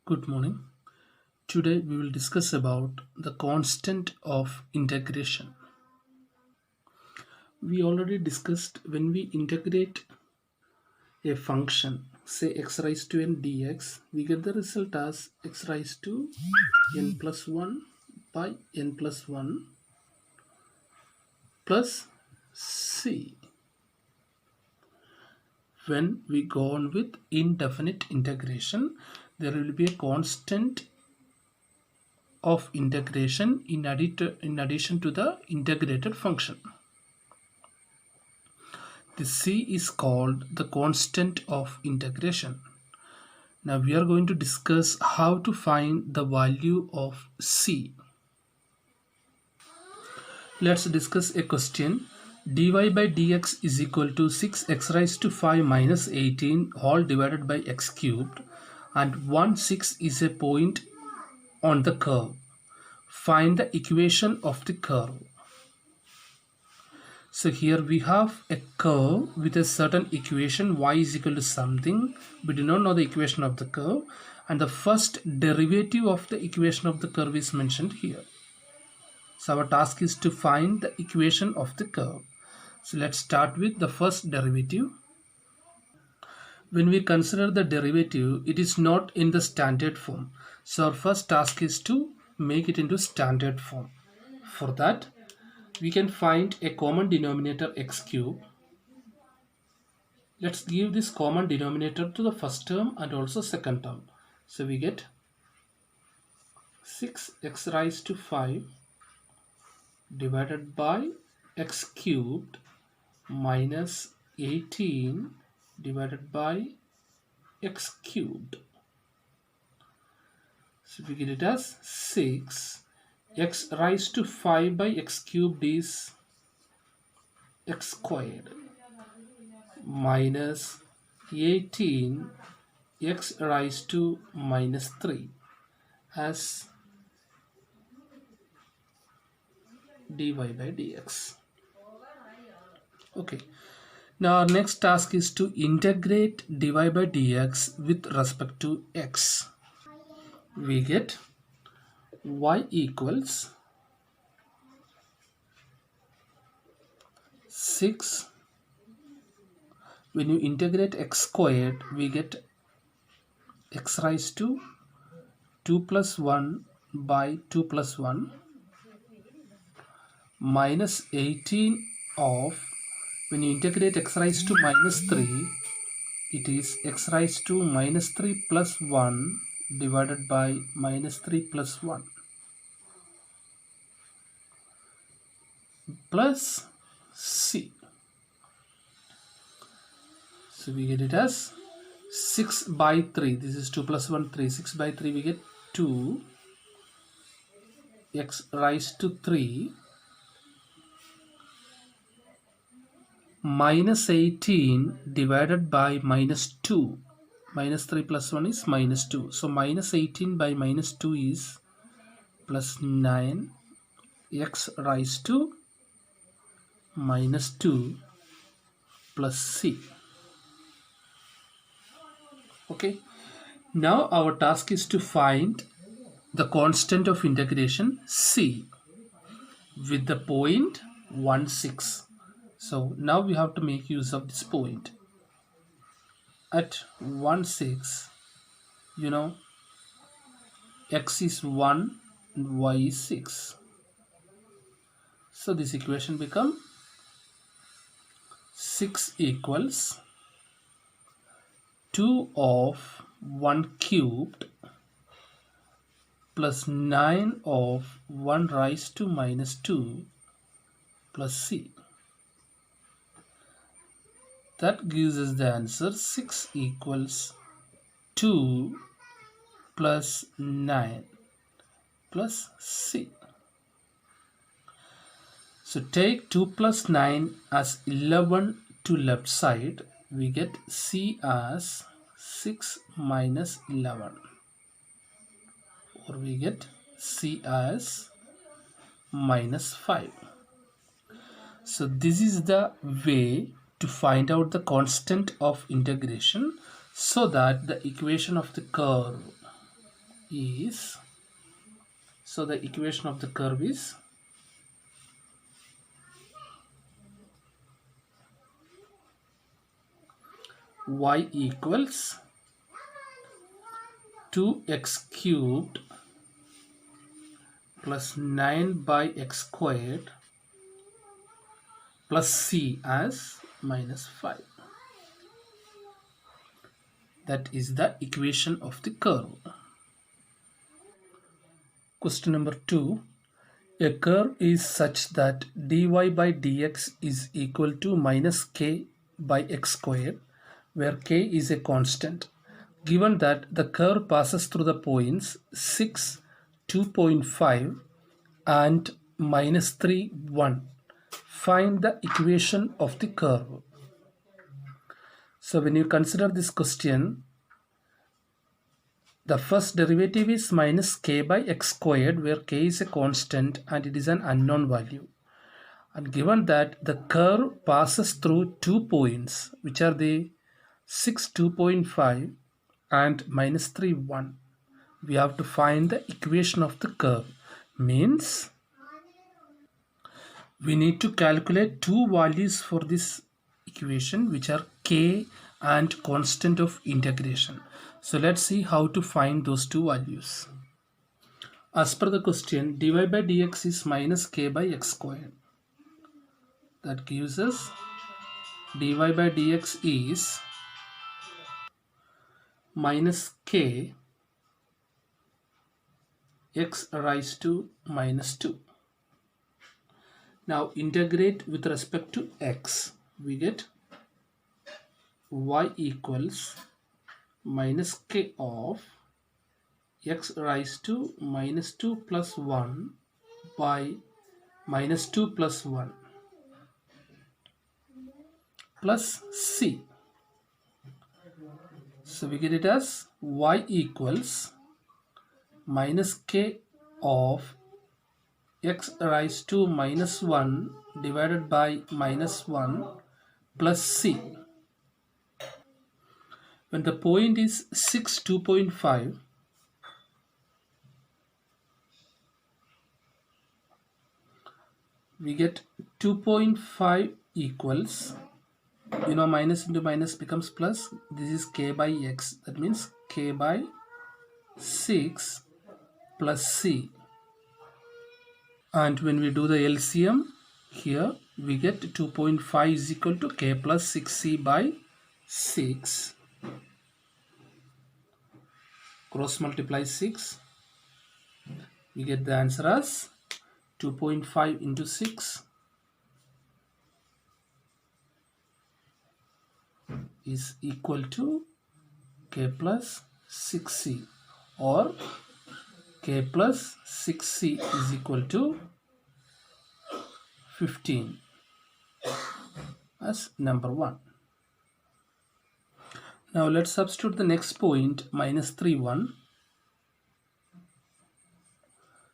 Good morning. Today we will discuss about the constant of integration. We already discussed when we integrate a function, say x raised to n dx, we get the result as x raised to n plus 1 by n plus 1 plus c. When we go on with indefinite integration, there will be a constant of integration in addition to the integrated function. The c is called the constant of integration. Now we are going to discuss how to find the value of c. Let's discuss a question. Dy by dx is equal to 6x raised to 5 minus 18 all divided by x cubed, and 1 6 is a point on the curve. Find the equation of the curve. So here we have a curve with a certain equation y is equal to something. We do not know the equation of the curve, and the first derivative of the equation of the curve is mentioned here. So our task is to find the equation of the curve. So let's start with the first derivative. When we consider the derivative, it is not in the standard form. So our first task is to make it into standard form. For that, we can find a common denominator x cube. Let's give this common denominator to the first term and also second term. So we get 6x raised to 5 divided by x cubed minus 18 divided by x cubed. So we get it as 6. X raised to 5 by x cubed is x squared minus 18 x raised to minus 3 as dy by dx. Okay, now our next task is to integrate dy by dx with respect to x. We get y equals 6. When you integrate x squared, we get x raised to 2 plus 1 by 2 plus 1 minus 18 of, when you integrate x raised to minus 3, it is x raised to minus 3 plus 1 divided by minus 3 plus 1 plus c. So we get it as 6 by 3. This is 2 plus 1, 3. 6 by 3 we get 2 x raised to 3 minus 18 divided by minus 2. Minus 3 plus 1 is minus 2. So minus 18 by minus 2 is plus 9 x raised to minus 2 plus c. Okay, now our task is to find the constant of integration c with the point 1 6. So now we have to make use of this point. At 1 6, you know, x is 1 and y is 6. So this equation becomes 6 equals 2 of 1 cubed plus 9 of 1 raised to minus 2 plus c. That gives us the answer 6 equals 2 plus 9 plus c. So take 2 plus 9 as 11 to left side. We get c as 6 minus 11, or we get c as minus 5. So this is the way to find out the constant of integration so that the equation of the curve is, so the equation of the curve is y equals 2x cubed plus 9 by x squared plus c as minus 5. That is the equation of the curve. Question number 2. A curve is such that dy by dx is equal to minus k by x squared, where k is a constant. Given that the curve passes through the points 6, 2.5 and minus 3, 1. Find the equation of the curve. So when you consider this question, the first derivative is minus k by x squared, where k is a constant and it is an unknown value. And given that the curve passes through 2 points, which are the 6, 2.5 and minus 3, 1. We have to find the equation of the curve. Means we need to calculate two values for this equation, which are k and constant of integration. So let's see how to find those two values. As per the question, dy by dx is minus k by x squared. That gives us dy by dx is minus k x raised to minus 2. Now integrate with respect to x. We get y equals minus k of x raised to minus 2 plus 1 by minus 2 plus 1 plus c. So we get it as y equals minus k of x raised to minus 1 divided by minus 1 plus c. When the point is 6, 2.5, we get 2.5 equals, minus into minus becomes plus. This is k by x. That means k by 6 plus c. And when we do the LCM, here we get 2.5 is equal to k plus 6c by 6. Cross multiply 6. We get the answer as 2.5 into 6 is equal to k plus 6c, or k plus 6c is equal to 15 as number 1. Now let's substitute the next point, minus 3, 1.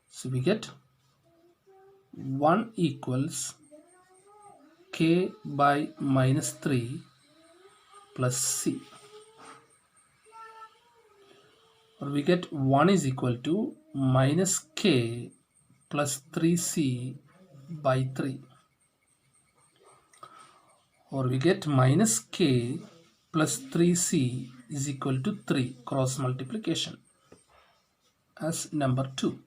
So we get 1 equals k by minus 3 plus c. Or we get 1 is equal to minus k plus 3c by 3. Or we get minus k plus 3c is equal to 3, cross multiplication, as number 2.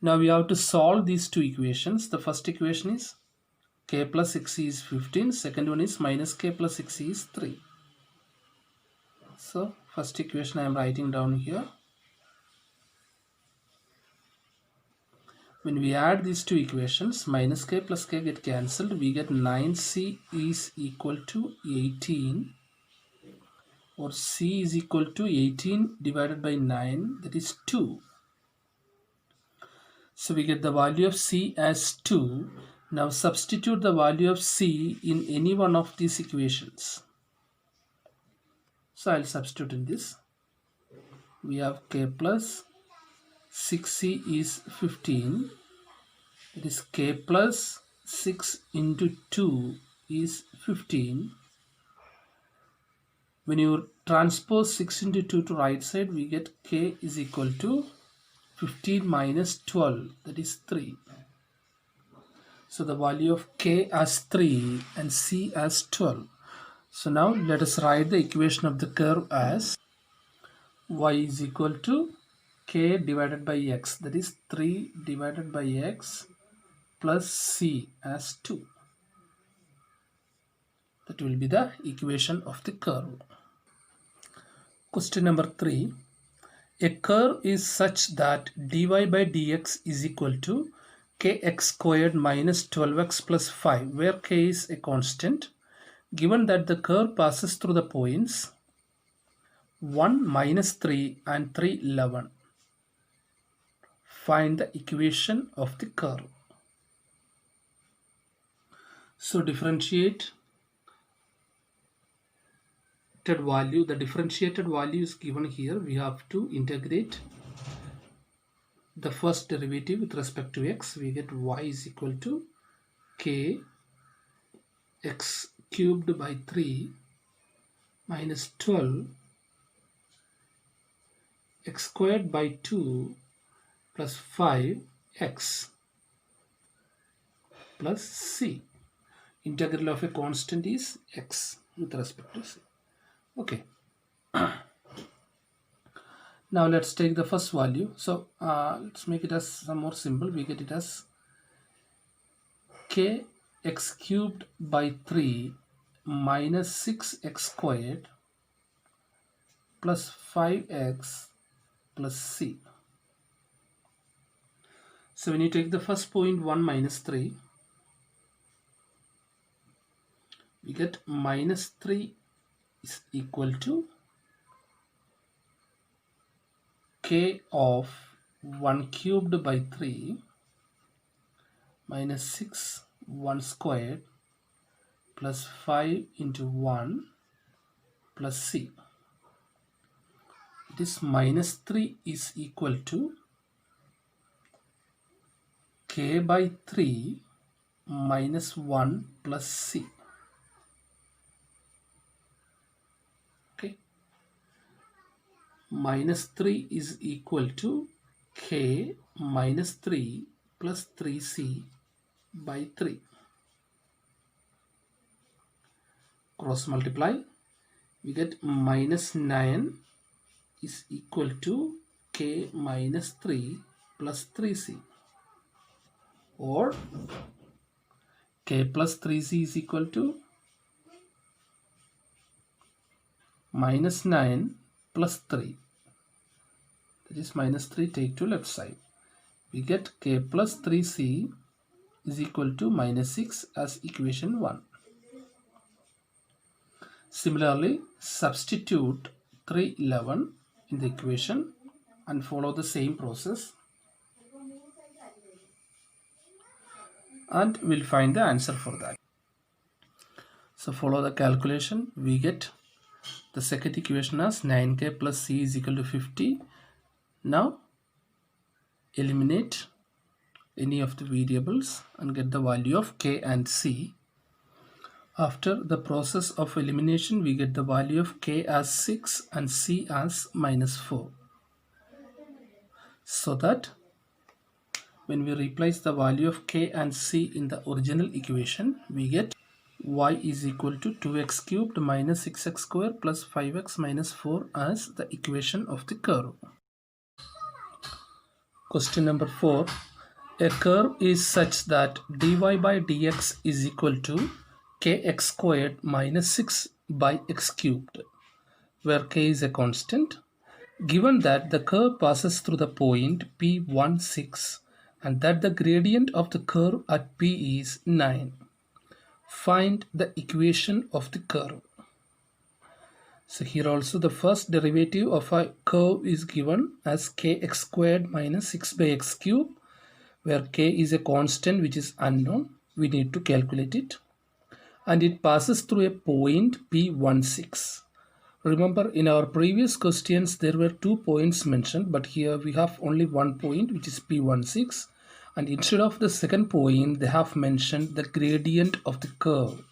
Now we have to solve these two equations. The first equation is k plus 6c is 15. Second one is minus k plus 6c is 3. So first equation I am writing down here. When we add these two equations, minus k plus k get cancelled. We get 9c is equal to 18, or c is equal to 18 divided by 9, that is 2. So we get the value of c as 2. Now substitute the value of c in any one of these equations. So I'll substitute in this. We have k plus 6c is 15. It is k plus 6 into 2 is 15. When you transpose 6 into 2 to right side, we get k is equal to 15 minus 12, that is 3. So the value of k as 3 and c as 12. So now let us write the equation of the curve as y is equal to k divided by x, that is 3 divided by x plus c as 2. That will be the equation of the curve. Question number 3. A curve is such that dy by dx is equal to kx squared minus 12x plus 5, where k is a constant. Given that the curve passes through the points 1, minus 3 and 3, 11. Find the equation of the curve. So differentiate value. The differentiated value is given here. We have to integrate the first derivative with respect to x. We get y is equal to k x cubed by 3 minus 12 x squared by 2 plus 5x plus c. Integral of a constant is x with respect to c. Okay. Now let's take the first value. So let's make it as some more simple. We get it as k x cubed by 3 minus 6x squared plus 5x plus c. So when you take the first point 1 minus 3, we get minus 3 is equal to k of 1 cubed by 3 minus 6 1 squared plus 5 into 1 plus c. This minus 3 is equal to k by 3 minus 1 plus c. Okay. Minus 3 is equal to k minus 3 plus 3c by 3. Cross multiply. We get minus 9 is equal to k minus 3 plus 3c, or k plus 3c is equal to minus 9 plus 3. That is minus 3 take to left side. We get k plus 3c is equal to minus 6 as equation 1. Similarly, substitute 3, 11 in the equation and follow the same process, and we'll find the answer for that. So follow the calculation. We get the second equation as 9k plus c is equal to 50. Now eliminate any of the variables and get the value of k and c. After the process of elimination, we get the value of k as 6 and c as minus 4. So that when we replace the value of k and c in the original equation, we get y is equal to 2x cubed minus 6x squared plus 5x minus 4 as the equation of the curve. Question number 4. A curve is such that dy by dx is equal to kx squared minus 6 by x cubed, where k is a constant. Given that the curve passes through the point P16 and that the gradient of the curve at P is 9. Find the equation of the curve. So here also the first derivative of a curve is given as kx squared minus 6 by x cubed, where k is a constant which is unknown. We need to calculate it. And it passes through a point P16. Remember, in our previous questions there were 2 points mentioned, but here we have only one point, which is P16, and instead of the second point they have mentioned the gradient of the curve.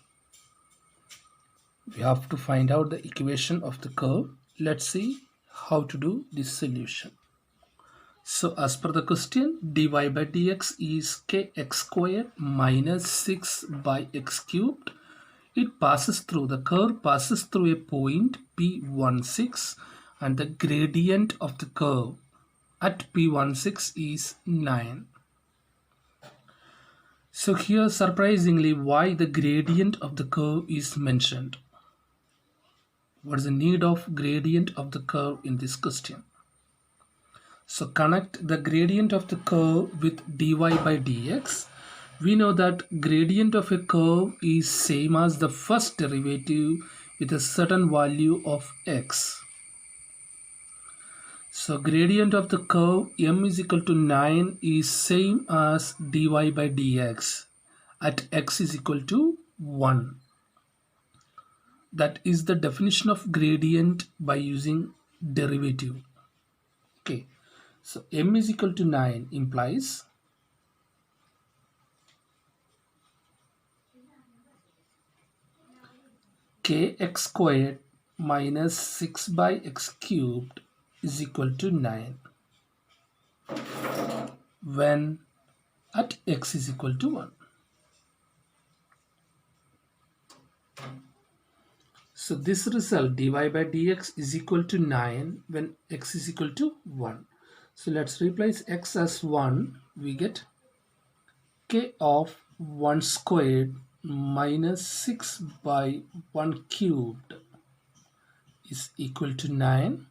We have to find out the equation of the curve. Let's see how to do this solution. So as per the question, dy by dx is kx squared minus 6 by x cubed. It passes through, the curve passes through a point P16 and the gradient of the curve at P16 is 9. So here surprisingly, why the gradient of the curve is mentioned? What is the need of gradient of the curve in this question? So connect the gradient of the curve with dy by dx. We know that gradient of a curve is same as the first derivative with a certain value of x. So gradient of the curve m is equal to 9 is same as dy by dx at x is equal to 1. That is the definition of gradient by using derivative. Okay, so m is equal to 9 implies kx squared minus 6 by x cubed is equal to 9 when at x is equal to 1. So this result dy by dx is equal to 9 when x is equal to 1. So let's replace x as 1. We get k of 1 squared minus 6 by 1 cubed is equal to 9,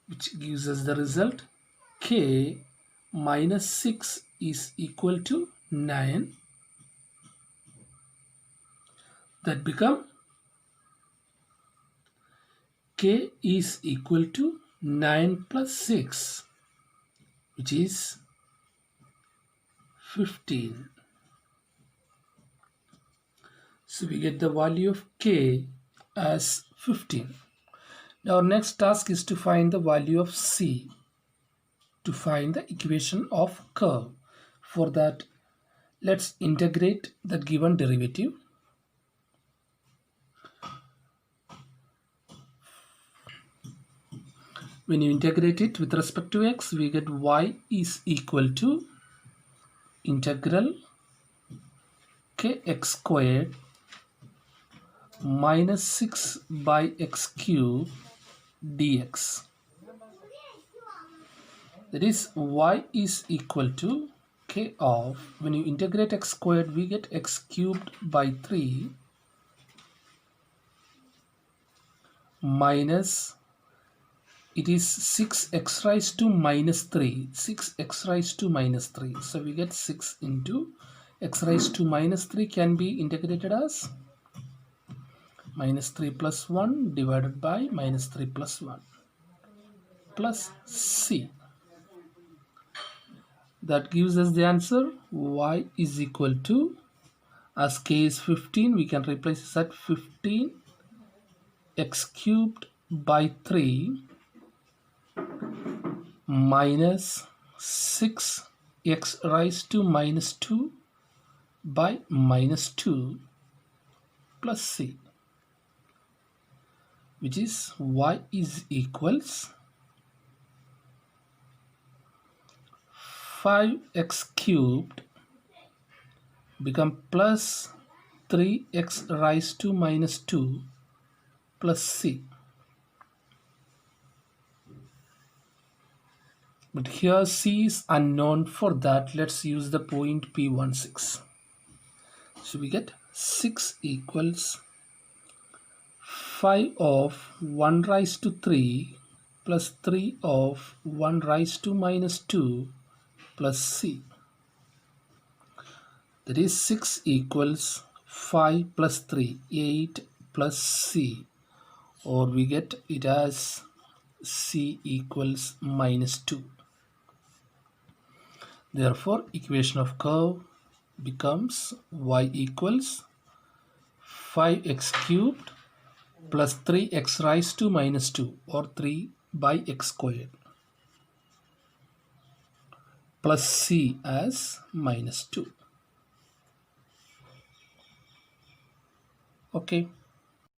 which gives us the result k minus 6 is equal to 9. That become k is equal to 9 plus 6, which is 15. So we get the value of k as 15. Now our next task is to find the value of c, to find the equation of curve. For that, let's integrate the given derivative. When you integrate it with respect to x, we get y is equal to integral kx squared minus 6 by x cubed dx. That is, y is equal to k of, when you integrate x squared, we get x cubed by 3 minus, it is 6x raised to minus 3, 6x raised to minus 3. So we get 6 into x raised to minus 3 can be integrated as minus 3 plus 1 divided by minus 3 plus 1 plus c. That gives us the answer y is equal to, as k is 15, we can replace this at 15 x cubed by 3 minus 6 x raised to minus 2 by minus 2 plus c, which is y is equals 5x cubed become plus 3x raised to minus 2 plus c. But here c is unknown. For that, let's use the point P16. So we get 6 equals 5 of 1 raised to 3 plus 3 of 1 raised to minus 2 plus c. That is 6 equals 5 plus 3, 8 plus c, or we get it as c equals minus 2. Therefore, equation of curve becomes y equals 5x cubed plus 3x raised to minus 2, or 3 by x squared, plus c as minus 2. Okay.